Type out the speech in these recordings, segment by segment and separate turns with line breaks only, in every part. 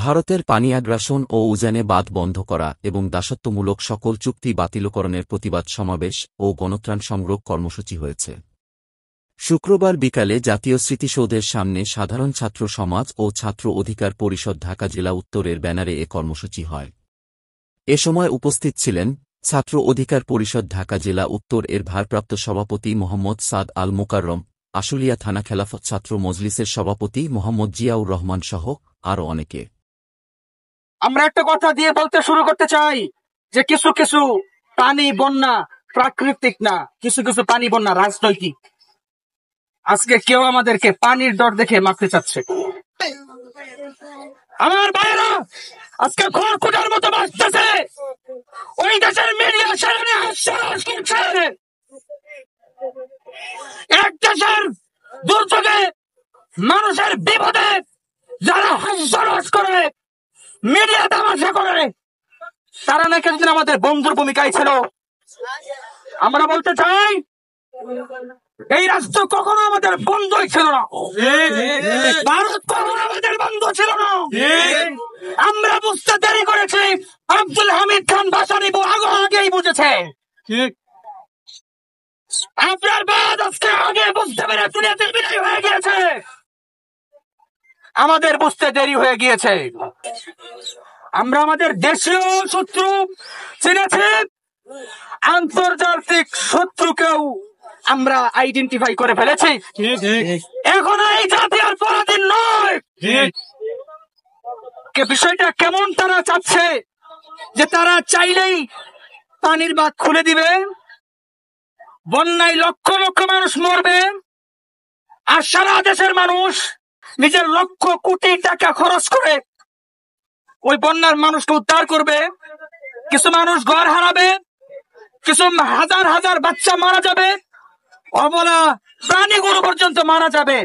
ভারতের পানি আগ্রাসন ও উজানে বাঁধ বন্ধ করা এবং দাসত্বমূলক সকল চুক্তি বাতিলকরণের প্রতিবাদ সমাবেশ ও গণত্রাণ সংগ্রহ কর্মসূচি হয়েছে। শুক্রবার বিকালে জাতীয় স্মৃতিসৌধের সামনে সাধারণ ছাত্র সমাজ ও ছাত্র অধিকার পরিষদ ঢাকা জেলা উত্তরের ব্যানারে এ কর্মসূচি হয়। এ সময় উপস্থিত ছিলেন ছাত্র অধিকার পরিষদ ঢাকা জেলা উত্তর এর ভারপ্রাপ্ত সভাপতি মোহাম্মদ সাদ আল মোকাররম, আশুলিয়া থানা খেলাফত ছাত্র মজলিসের সভাপতি মোহাম্মদ জিয়াউর রহমান সহ আরও অনেকে।
আমরা একটা কথা দিয়ে বলতে শুরু করতে চাই যে কিছু কিছু পানি বন্যা প্রাকৃতিক না, কিছু কিছু পানি বন্যা রাজনৈতিক। আজকে কেউ আমাদেরকে পানির দর দেখে মারতে চাচ্ছে। আমার ভাইয়েরা আজকে খড়কুটার মতো বাঁচতেছে, ওই দেশের মিডিয়া সামনে হাস্যরস করছে। এক দেশের দুর্যোগে মানুষের বিপদে যারা হাস্যরস করে, মিডিয়া তামাশা করে, তারা নাকি একদিন আমাদের বন্ধুর ভূমিকায় ছিল। আমরা বলতে চাই এই রাষ্ট্র কখনো আমাদের বন্ধুই ছিল না, ভারত কখনো আমাদের বন্ধু ছিল না। আমরা বুঝতে দেরি করেছি, আব্দুল হামিদ খান ভাষা নিব আগেই বুঝেছে। আপনার বাদ আজকে আগে বুঝতে পেরে দুনিয়াতে বিদায় হয়ে গিয়েছে, আমাদের বুঝতে দেরি হয়ে গিয়েছে। আমরা আমাদের দেশীয় শত্রু চিনেছি, আন্তর্জাতিক শত্রুকেও আমরা আইডেন্টিফাই করে ফেলেছি। এখন এই জাতি আর পরাধীন নয়। বিষয়টা কেমন তারা চাচ্ছে যে তারা চাইলেই পানির বাঁধ খুলে দিবে, বন্যায় লক্ষ লক্ষ মানুষ মরবে, আর সারা দেশের মানুষ নিজের লক্ষ কোটি টাকা খরচ করে ওই বন্যার মানুষকে উদ্ধার করবে। কিছু মানুষ ঘর হারাবে, কিছু হাজার হাজার বাচ্চা মারা যাবে, অবলা প্রাণী গরু পর্যন্ত মারা যাবে।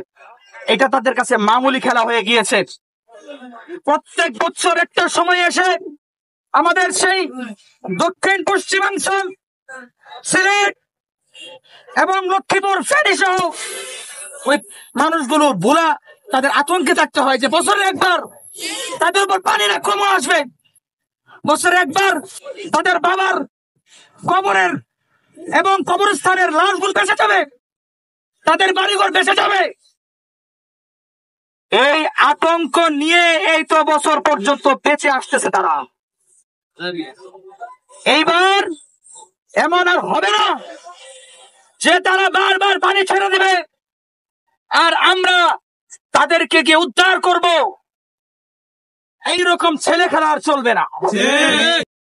এটা তাদের কাছে মামুলি খেলা হয়ে গিয়েছে। প্রত্যেক বছর একটা সময় এসে আমাদের সেই দক্ষিণ পশ্চিমাঞ্চল সিলেট এবং লক্ষ্মীপুর ফেনী সহ ওই মানুষগুলো ভোলা তাদের আতঙ্কে থাকতে হয় যে বছরে একবার তাদের উপর পানির আক্রমণ আসবে, বছরে একবার তাদের বাবার কবরের এবং কবরস্থানের লাশগুলো বেঁচে যাবে, তাদের বাড়িঘর বেঁচে যাবে। এই আতঙ্ক নিয়ে এই তো বছর পর্যন্ত বেঁচে আসতেছে তারা। এইবার এমন আর হবে না যে তারা বারবার পানি ছেড়ে দিবে আর আমরা তাদেরকে গিয়ে উদ্ধার করব। এইরকম ছেলে খেলা আর চলবে না।